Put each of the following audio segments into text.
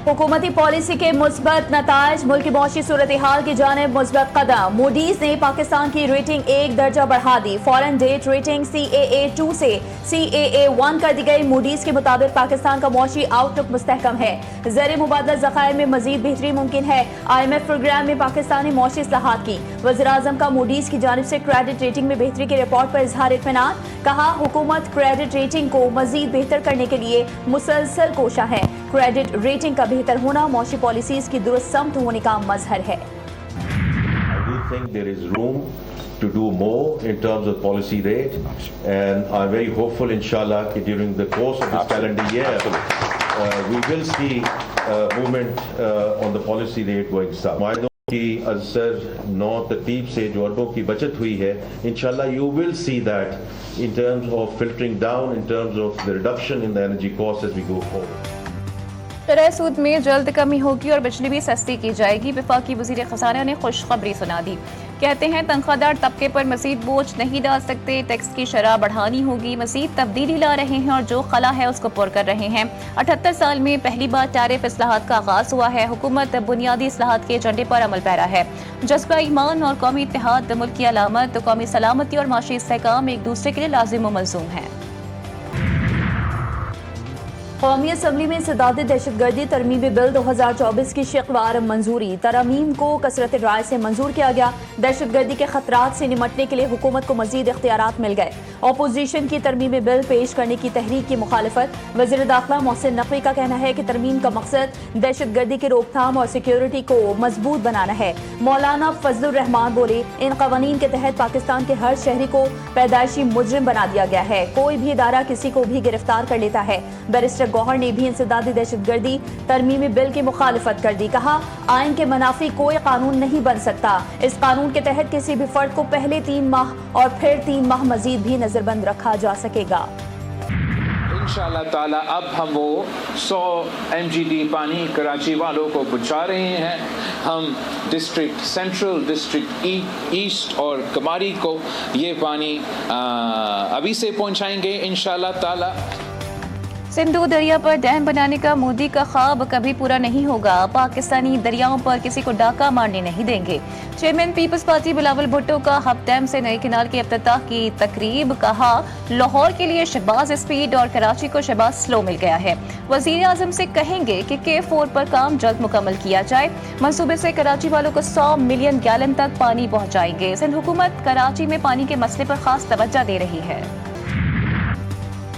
हुकूमती पॉलिसी के मुस्बत नताइज, मुल्क की मौशी सूरत हाल की जानिब मुस्बत कदम। मूडीज ने पाकिस्तान की रेटिंग 1 दर्जा बढ़ा दी। फॉरेन डेट रेटिंग CAA2 से CAA1 कर दी गई। मूडीज के मुताबिक पाकिस्तान का मौशी आउटलुक मुस्तहकम है। ज़र मुबादला ज़खायर में मजीद बेहतरी मुमकिन है। IMF प्रोग्राम में पाकिस्तानी मौशी इस्लाहात की। वज़ीर आज़म का मूडीज की जानिब से क्रेडिट रेटिंग में बेहतरी की रिपोर्ट पर इजहार इत्मीनान। कहा, हुकूमत क्रेडिट रेटिंग को मजीद बेहतर करने के लिए मुसलसल कोशा है। क्रेडिट रेटिंग का बेहतर होना मौशी पॉलिसीज की दुरुस्त समत होने का मजहर है। I do think there is room to do more in terms of policy rate, and I'm very hopeful, inshallah, that during the course of this calendar year, we will see movement on the policy rate going south. मायदों की असर नौ तरतीब से जो अरबों की बचत हुई है, inshallah you will see that in terms of filtering down, in terms of the reduction in the energy costs as we go forward. शरह सूद में जल्द कमी होगी और बिजली भी सस्ती की जाएगी। वफाकी वज़ीर ख़ज़ाना ने खुशखबरी सुना दी। कहते हैं, तनख्वाहदार तबके पर मज़ीद बोझ नहीं डाल सकते, टैक्स की शरह बढ़ानी होगी। मज़ीद तब्दीली ला रहे हैं और जो खला है उसको पुर कर रहे हैं। 78 साल में पहली बार टैरिफ इस्लाहात का आगाज़ हुआ है। हुकूमत बुनियादी इस्लाहात के एजेंडे पर अमल पैरा है। जज्बा ईमान और कौमी इत्तेहाद मुल्क की अलामत, कौमी सलामती और माशी इस्तेहकाम एक दूसरे के लिए लाजिम व मलज़ूम है। कौमी असम्बली में इंसदाद दहशतगर्दी तरमीमी बिल 2024 की शिकवार मंजूरी। तरमीम को कसरत राय से मंजूर किया गया। दहशतगर्दी के खतरात से निमटने के लिए हुकूमत को मजीद इख्तियारात मिल गए। अपोजिशन की तरमीमी बिल पेश करने की तहरीक की मुखालफत। वज़ीर दाखिला मोहसिन नकवी का कहना है कि तरमीम का मकसद दहशतगर्दी की रोकथाम और सिक्योरिटी को मजबूत बनाना है। मौलाना फजलुर रहमान बोले, इन कवानीन के तहत पाकिस्तान के हर शहरी को पैदाइशी मुजरिम बना दिया गया है। कोई भी इदारा किसी को भी गिरफ्तार कर लेता है। बैरिस्टर गौहर ने भी इंसदादी दहशतगर्दी तरमीमी बिल की मुखालफत कर दी। कहा, आइन के मनाफी कोई कानून नहीं बन सकता। इस कानून के तहत किसी भी फर्द को पहले 3 माह और फिर 3 माह मजीद भी नजरबंद रखा जा सकेगा। इंशाअल्लाह ताला अब हम वो 100 MGD पानी कराची वालों को पहुँचा रहे हैं। हम डिस्ट्रिक्ट सेंट्रल, डिस्ट्रिक्ट ईस्ट और कमारी को ये पानी अभी से पहुँचाएंगे इंशाअल्लाह ताला। सिंधु दरिया पर डैम बनाने का मोदी का ख्वाब कभी पूरा नहीं होगा। पाकिस्तानी दरियाओं पर किसी को डाका मारने नहीं देंगे। चेयरमैन पीपल्स पार्टी बिलावल भुट्टो का हब डैम से नए किनार के इफ्तिताह की तकरीब। कहा, लाहौर के लिए शहबाज स्पीड और कराची को शहबाज स्लो मिल गया है। वजीर आजम से कहेंगे कि K4 पर काम जल्द मुकम्मल किया जाए। मंसूबे से कराची वालों को 100 मिलियन गैलन तक पानी पहुँचाएंगे। सिंध हुकूमत कराची में पानी के मसले पर खास तवज्जो दे रही है।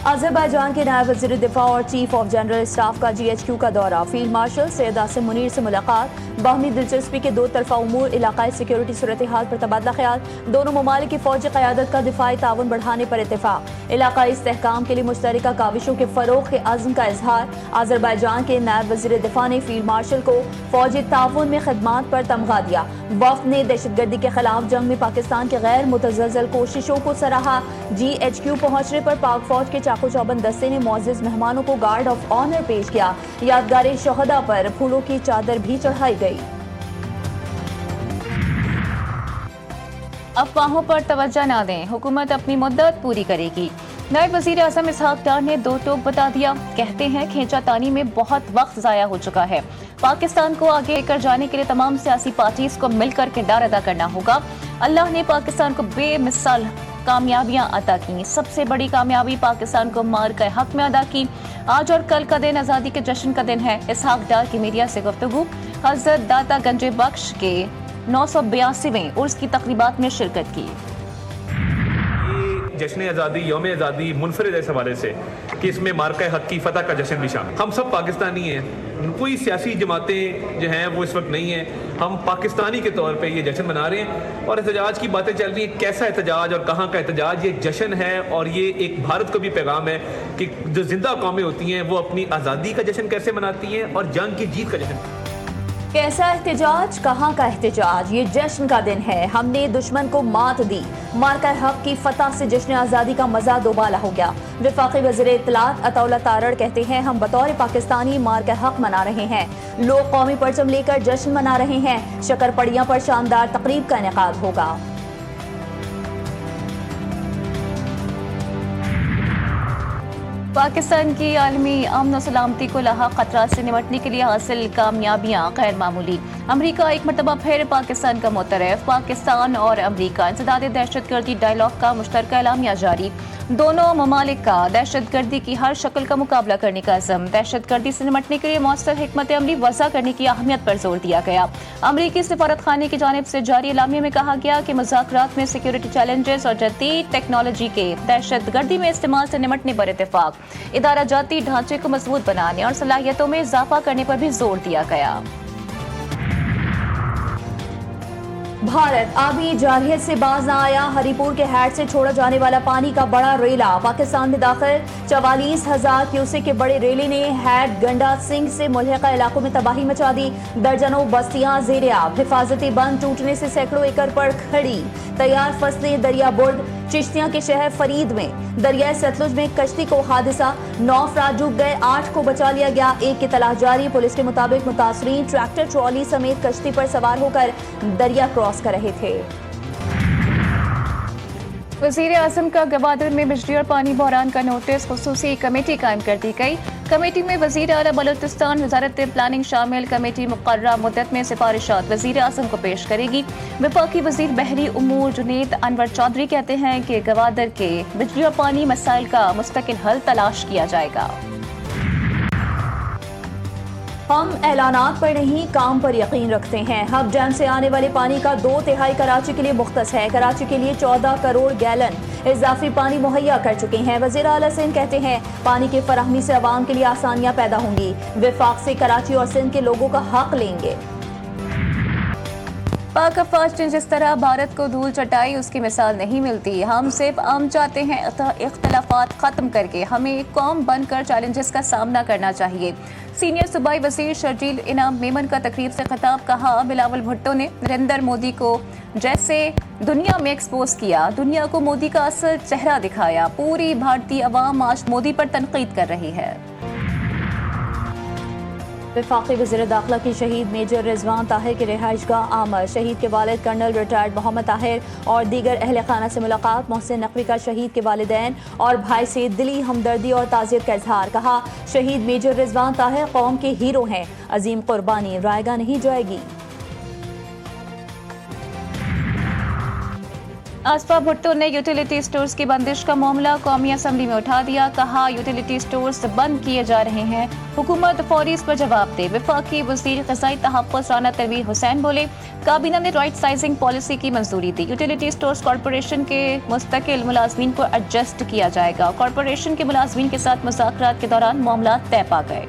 अज़रबैजान के नायब वज़ीर दिफा और चीफ ऑफ जनरल स्टाफ का GHQ का दौरा। फील्ड मार्शल सैयद आसिम मुनीर से मुलाकात। बाहमी दिलचस्पी के 2 तरफा उमूर, इलाकाई सिक्योरिटी सूरत हाल पर तबादला ख्याल। दोनों ममालिक की फौजी क़यादत का दिफाई ताउन बढ़ाने पर इत्तेफाक। इलाकाई इस्तेहकाम के लिए मुश्तरका काविशों के फ़रोग़ के अज़्म का इजहार। अज़रबैजान के नायब वज़ीर दिफा ने फील्ड मार्शल को फौजी ताउन में खिदमात पर तमगा दिया। वफ़द ने दहशतगर्दी के खिलाफ जंग में पाकिस्तान की गैर मुतज़लज़ल कोशिशों को सराहा। GHQ पहुँचने पर पाक फौज के चाकू चौबंद दस्ते ने मुअज़्ज़ज़ मेहमानों को गार्ड ऑफ ऑनर पेश किया। यादगार शोहदा पर फूलों की चादर भी चढ़ाई गई। अफवाहों पर तवज्जो न दें, हुकूमत अपनी मुद्दत पूरी करेगी। नायब वज़ीर आज़म इसहाक डार ने 2 टोक बता दिया। कहते हैं, खींचातानी में बहुत वक्त ज़ाया हो चुका है। पाकिस्तान को आगे लेकर जाने के लिए तमाम सियासी पार्टीज को मिलकर किरदार अदा करना होगा। अल्लाह ने पाकिस्तान को बेमिसाल कामयाबियां अता की। सबसे बड़ी कामयाबी पाकिस्तान को मार कर हक में अदा की। आज और कल का दिन आज़ादी के जश्न का दिन है। इसहाक डार की मीडिया से गुफ्तगू। हज़रत दाता गंजे बख्श के 982वें उर्स की तकरीबात में शिरकत की। जश्न आज़ादी, यौम आज़ादी मुनफरिद इस हवाले से कि इसमें मार्का हक की फतह का जश्न भी शामिल। हम सब पाकिस्तानी हैं, कोई सियासी जमातें जो हैं वो इस वक्त नहीं हैं। हम पाकिस्तानी के तौर पे ये जश्न मना रहे हैं और एहतजाज की बातें चल रही हैं। कैसा एहतजाज और कहाँ का एहतजाज? ये जश्न है और ये एक भारत को भी पैगाम है कि जो जिंदा कौमें होती हैं वो अपनी आज़ादी का जश्न कैसे मनाती हैं और जंग की जीत का जश्न। कैसा एहतजाज, कहाँ का एहतजाज? ये जश्न का दिन है। हमने दुश्मन को मात दी। मार्का हक की फतह से जश्न आज़ादी का मज़ा दोबाला हो गया। वफाकी वज़ीर इत्तलात अताउल्लाह तारड़ कहते हैं, हम बतौर पाकिस्तानी मार्का हक मना रहे हैं। लोग कौमी परचम लेकर जश्न मना रहे हैं। शक्करपड़ियाँ पर शानदार तकरीब का इनेकाद होगा। पाकिस्तान की आलमी अमन और सलामती को लाहक खतरात से निपटने के लिए हासिल कामयाबियां गैर मामूली। अमरीका एक मरतबा फिर पाकिस्तान का मुतरफ। पाकिस्तान और अमरीका इंसदाद दहशतगर्दी डायलॉग का मुश्तरका एलामिया जारी। दोनों ममालिक का दहशतगर्दी की हर शक्ल का मुकाबला करने का अज़म। दहशतगर्दी से निपटने के लिए मौसर हिकमत अमली वज़ा करने की अहमियत पर जोर दिया गया। अमरीकी सफारत खाने की जानिब से जारी एलामिया में कहा गया कि मुज़ाकरात में सिक्योरिटी चैलेंजेस और जदीद टेक्नोलॉजी के दहशतगर्दी में इस्तेमाल से निपटने पर इत्तेफाक, इदारा जाती ढांचे को मजबूत बनाने और सलाहियतों में इजाफा करने पर भी जोर दिया गया। भारत आबी जारहियत से बाज न आया। हरिपुर के हैड से छोड़ा जाने वाला पानी का बड़ा रेला पाकिस्तान में दाखिल। 44,000 क्यूसेक के बड़े रेले ने हैड गंडा सिंह से मुल्हिका इलाकों में तबाही मचा दी। दर्जनों बस्तियां जेर आब। हिफाजती बंद टूटने से सैकड़ों एकड़ पर खड़ी तैयार फसलें दरिया बुर्द। चिश्तियां के शहर फरीद में दरियाए सतलुज में कश्ती को हादसा। 9 अफराद डूब गए, 8 को बचा लिया गया। एक की तलाश जारी। पुलिस के मुताबिक मुतासरीन ट्रैक्टर ट्रॉली समेत कश्ती पर सवार होकर दरिया क्रॉस कर रहे थे। वज़ीर आज़म का गवादर में बिजली और पानी बहरान का नोटिस। खुसूसी कमेटी कायम कर दी गई। कमेटी में वज़ीर आला बलूचिस्तान वज़ारत प्लानिंग शामिल। कमेटी मुक़र्ररा मुद्दत में सिफारिशात वज़ीर आज़म को पेश करेगी। वफाकी वज़ीर बहरी उमूर जुनैद अनवर चौधरी कहते हैं कि गवादर के बिजली और पानी मसाइल का मुस्तकिल हल तलाश किया जाएगा। हम ऐलानात पर नहीं काम पर यकीन रखते हैं। हब डैम से आने वाले पानी का 2/3 कराची के लिए मुख्तस है। कराची के लिए 14 करोड़ गैलन इजाफी पानी मुहैया कर चुके हैं। वज़ीर आला सिंध कहते हैं पानी की फराहमी से अवाम के लिए आसानियां पैदा होंगी। वफाक से कराची और सिंध के लोगों का हक लेंगे। पाक अफवाज ने जिस तरह भारत को धूल चटाई उसकी मिसाल नहीं मिलती। हम सिर्फ चाहते हैं इख्तलाफात ख़त्म करके हमें कौम बनकर चैलेंजेस का सामना करना चाहिए। सीनियर सूबाई वज़ीर शर्जील इनाम मेमन का तकरीब से खिताब। कहा बिलावल भुट्टो ने नरेंद्र मोदी को जैसे दुनिया में एक्सपोज किया, दुनिया को मोदी का असल चेहरा दिखाया। पूरी भारतीय अवाम आज मोदी पर तनकीद कर रही है। वफाकी वज़ीर दाखिला की शहीद मेजर रिजवान ताहिर की रिहाइशगाह आमद। शहीद के वालिद कर्नल रिटायर्ड मोहम्मद ताहिर और दीगर अहल खाना से मुलाकात। मोहसिन नकवी का शहीद के वालिदैन और भाई से दिली हमदर्दी और ताज़ियत का इजहार। कहा शहीद मेजर रिजवान ताहिर कौम के हीरो हैं, अजीम कुर्बानी रायगा नहीं जाएगी। आसफा भुट्टो ने यूटिलिटी स्टोर्स की बंदिश का मामला कौमी असम्बली में उठा दिया। कहा यूटिलिटी स्टोर्स बंद किए जा रहे हैं, हुकूमत फौरी इस पर जवाब दे। वफाकी वज़ीर ग़ज़ाई तहफ़्फ़ुज़ राना तनवीर हुसैन बोले काबीना ने राइट साइजिंग पॉलिसी की मंजूरी दी। यूटिलिटी स्टोर्स कॉरपोरेशन के मुस्तकिल मुलाजमीन को एडजस्ट किया जाएगा। कॉरपोरेशन के मुलाजमीन के साथ मुज़ाकरात के दौरान मामला तय पा गए।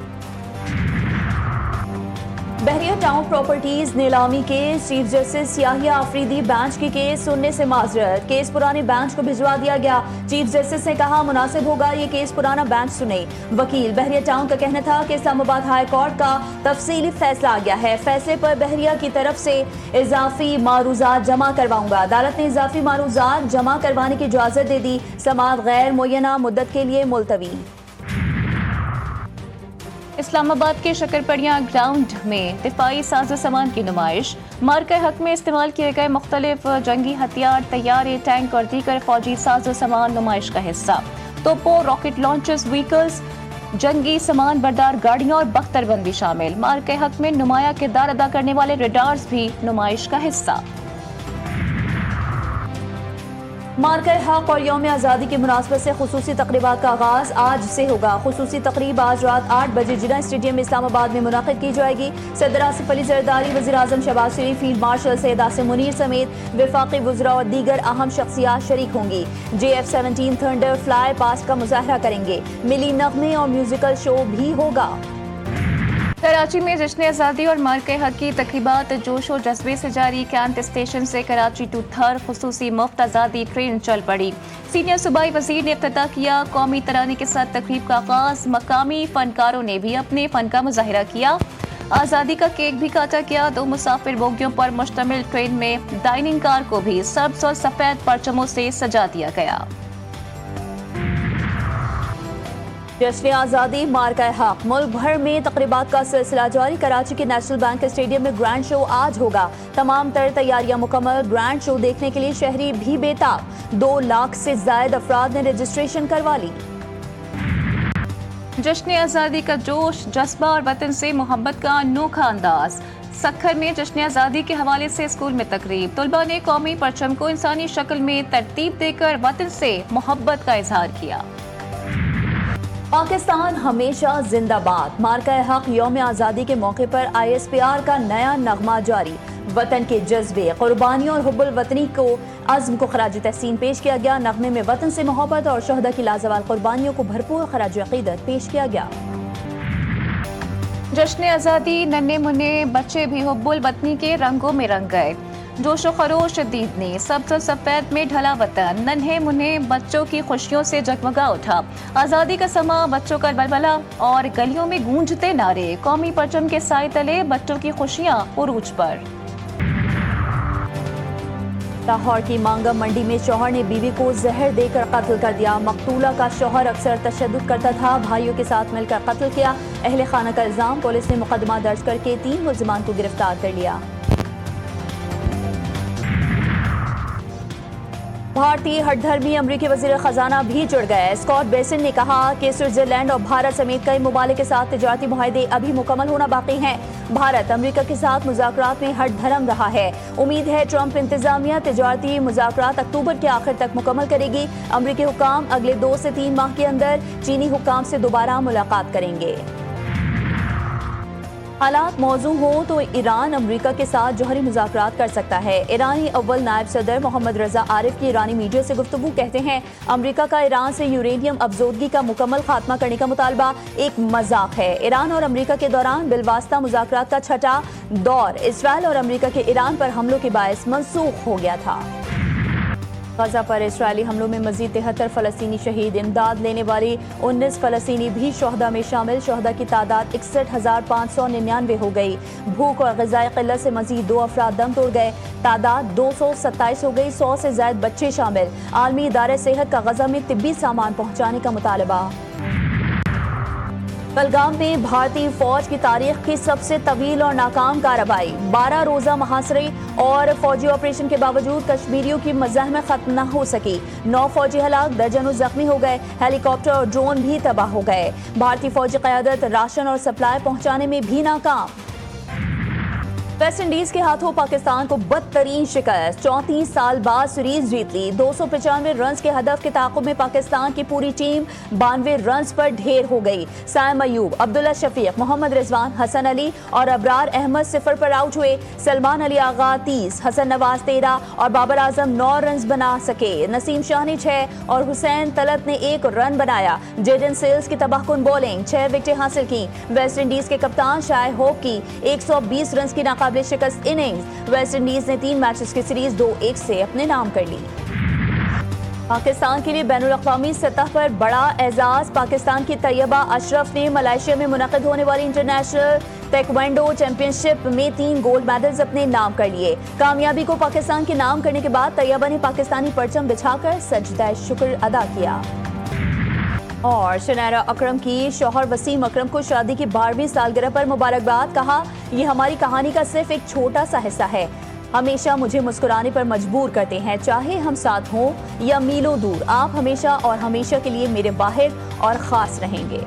बहरिया टाउन प्रॉपर्टीज नीलामी केस। चीफ जस्टिस सियाहिया आफरीदी बेंच की केस सुनने से माजरत। केस पुराने बेंच को भिजवा दिया गया। चीफ जस्टिस ने कहा मुनासिब होगा ये केस पुराना बेंच सुने। वकील बहरिया टाउन का कहना था कि इस्लामाबाद हाई कोर्ट का तफसीली फैसला आ गया है। फैसले पर बहरिया की तरफ से इजाफी मारूजात जमा करवाऊंगा। अदालत ने इजाफी मारूजात जमा करवाने की इजाजत दे दी। समाअत गैर मुय्यना मुद्दत के लिए मुलतवी। इस्लामाबाद के शकरपड़िया ग्राउंड में दिफाई साजो सामान की नुमाइश। मार्का हक में इस्तेमाल किए गए मुख्तलिफ जंगी हथियार, तैयारे, टैंक और दीगर फौजी साजो सामान नुमाइश का हिस्सा। तोपों, रॉकेट लॉन्चर्स, व्हीकल्स, जंगी सामान बरदार गाड़ियां और बख्तरबंद भी शामिल। मार्का हक में नुमाया किरदार अदा करने वाले रेडार्स भी नुमाइश का हिस्सा। मार्का हक और यौम आज़ादी की मुनासबत से खुसूसी तकरीबात का आगाज आज से होगा। खुसूसी तकरीब आज रात 8 बजे जिना स्टेडियम इस्लामाबाद में मुनाकिद की जाएगी। सदर आसिफ अली जरदारी, वज़ीर आज़म शहबाज शरीफ, फील्ड मार्शल सैयद आसिम मुनीर समेत वफाकी वज़रा और दीगर अहम शख्सियात शरीक होंगी। JF-17 थंडर फ्लाई पास्ट का मुजाहरा करेंगे। मिली नगमे और म्यूजिकल शो भी होगा। कराची में जश्न आज़ादी और मार्के हक की तकरीबात जोश और जज्बे से जारी। कैंट स्टेशन से कराची टू थर खुसूसी मुफ्त आज़ादी ट्रेन चल पड़ी। सीनियर सूबाई वज़ीर ने इफ्तिताह किया। कौमी तराने के साथ तकरीब का आगाज़। मकामी फनकारों ने भी अपने फन का मुजाहिरा किया। आज़ादी का केक भी काटा गया। 2 मुसाफिर बोगियों पर मुश्तमिल ट्रेन में डाइनिंग कार को भी सब्ज़ और सफ़ेद परचमों से सजा दिया गया। जश्न आज़ादी मार्का हक। मुल्क भर में तकरीबात का सिलसिला जारी। कराची के नेशनल बैंक स्टेडियम में ग्रैंड शो आज होगा। तमाम तर तैयारियां मुकम्मल। ग्रैंड शो देखने के लिए शहरी भी बेताब। 2 लाख से ज्यादा अफराद ने रजिस्ट्रेशन करवा ली। जश्न आज़ादी का जोश, जज्बा और वतन से मोहब्बत का अनोखा अंदाज। सक्खर में जश्न आज़ादी के हवाले से स्कूल में तकरीब। तलबा ने कौमी परचम को इंसानी शक्ल में तरतीब देकर वतन से मोहब्बत का इजहार किया। पाकिस्तान हमेशा जिंदाबाद। मार्का हक यौम आज़ादी के मौके पर ISPR का नया नगमा जारी। वतन के जज्बे, कुर्बानियों और हुब्बुल वतनी को अज़्म को खराज तहसीन पेश किया गया। नगमे में वतन से मोहब्बत और शहदा की लाजवाल कुर्बानियों को भरपूर खराज अक़ीदत पेश किया गया। जश्न आज़ादी, नन्हे मुन्ने बच्चे भी हुब्बुल वतनी के रंगों में रंग गए। जोशो खरोश दीदनी, सब्ज़ सफ़ेद में ढला वतन, नन्हे मुन्ने बच्चों की खुशियों से जगमगा उठा। आज़ादी का समा, बच्चों का बलबला और गलियों में गूंजते नारे। कौमी परचम के साए तले बच्चों की खुशियाँ उरूज पर। लाहौर की मांगम मंडी में शौहर ने बीवी को जहर देकर कत्ल कर दिया। मकतूला का शौहर अक्सर तशद्दुद करता था, भाइयों के साथ मिलकर कत्ल किया। अहले खाना का इल्जाम, पुलिस ने मुकदमा दर्ज करके 3 मुल्जिमान को गिरफ्तार कर लिया। भारतीय हठधर्मी अमरीकी वज़ीर ख़जाना भी जुड़ गए। स्कॉट बेसिन ने कहा कि स्विट्जरलैंड और भारत समेत कई ममालिक के साथ तिजारती मुआहदे अभी मुकम्मल होना बाकी हैं। भारत अमरीका के साथ मुज़ाकरात में हठधर्म रहा है। उम्मीद है ट्रंप इंतजामिया तिजारती मुज़ाकरात अक्टूबर के आखिर तक मुकम्मल करेगी। अमरीकी हुक्काम अगले 2 से 3 माह के अंदर चीनी हुक्काम से दोबारा मुलाकात करेंगे। हालात मौजू हो तो ईरान अमरीका के साथ जौहरी मुज़ाकरात कर सकता है। ईरानी अव्वल नायब सदर मोहम्मद रजा आरिफ की ईरानी मीडिया से गुफ्तगू कहते हैं, अमरीका का ईरान से यूरेनियम अफजोदगी का मुकम्मल खात्मा करने का मुतालबा एक मजाक है। ईरान और अमरीका के दौरान बिलवास्ता मुज़ाकरात का छठा दौर इसराइल और अमरीका के ईरान पर हमलों के बायस मनसूख हो गया था। गजा पर इसराइली हमलों में मजीद 73 फ़लस्तीनी शहीद। इमदाद लेने वाली 19 फ़लस्तीनी भी शहदा में शामिल। शहदा की तादाद 61,599 हो गई। भूख और ग़िज़ाई क़िल्लत से मजीद 2 अफराद दम तोड़ गए। तादाद 227 हो गई। 100 से ज़ायद बच्चे शामिल। आलमी इदारे सेहत का गजा में तिब्बी सामान पहुँचाने का मुतालबा। बलगाम में भारतीय फौज की तारीख की सबसे तवील और नाकाम कार्रवाई। 12 रोज़ा मुहासरे और फौजी ऑपरेशन के बावजूद कश्मीरियों की मज़ाहमत खत्म न हो सकी। 9 फौजी हलाक, दर्जनों जख्मी हो गए। हेलीकॉप्टर और ड्रोन भी तबाह हो गए। भारतीय फौजी क़यादत राशन और सप्लाई पहुँचाने में भी नाकाम। वेस्ट इंडीज के हाथों पाकिस्तान को बदतरीन शिकस्त। 34 साल बाद सीरीज जीत ली। 295 रन के हदफ के ताक़ुब में पाकिस्तान की पूरी टीम 92 रन पर ढेर हो गई। साइम अयूब, अब्दुल्ला शफीक, मोहम्मद रिजवान, हसन अली और अबरार अहमद 0 पर आउट हुए। सलमान अली आगा 30, हसन नवाज 13 और बाबर आजम 9 रन बना सके। नसीम शाह ने 6 और हुसैन तलत ने 1 रन बनाया। जेडन सेल्स की तबाहकुन बॉलिंग 6 विकेटें हासिल की। वेस्ट इंडीज के कप्तान शाय होप की 120 रन की नाकाबिल शिकस्त इनिंग्स। वेस्ट इंडीज ने 3 मैचेस की सीरीज 2-1 से अपने नाम कर ली। पाकिस्तान के लिए बैनुल-अक़वामी सतह पर बड़ा एजाज। पाकिस्तान की तैयबा अशरफ ने मलेशिया में मुनक़िद होने वाली इंटरनेशनल ताइक्वांडो चैंपियनशिप में 3 गोल्ड मेडल्स अपने नाम कर लिए। कामयाबी को पाकिस्तान के नाम करने के बाद तैयबा ने पाकिस्तानी परचम बिछाकर सजदा शुक्र अदा किया। और शनारा अकरम की शौहर वसीम अकरम को शादी की 12वीं सालगिरह पर मुबारकबाद। कहा, ये हमारी कहानी का सिर्फ एक छोटा सा हिस्सा है। हमेशा मुझे मुस्कुराने पर मजबूर करते हैं, चाहे हम साथ हों या मीलों दूर। आप हमेशा और हमेशा के लिए मेरे वाहिद और ख़ास रहेंगे।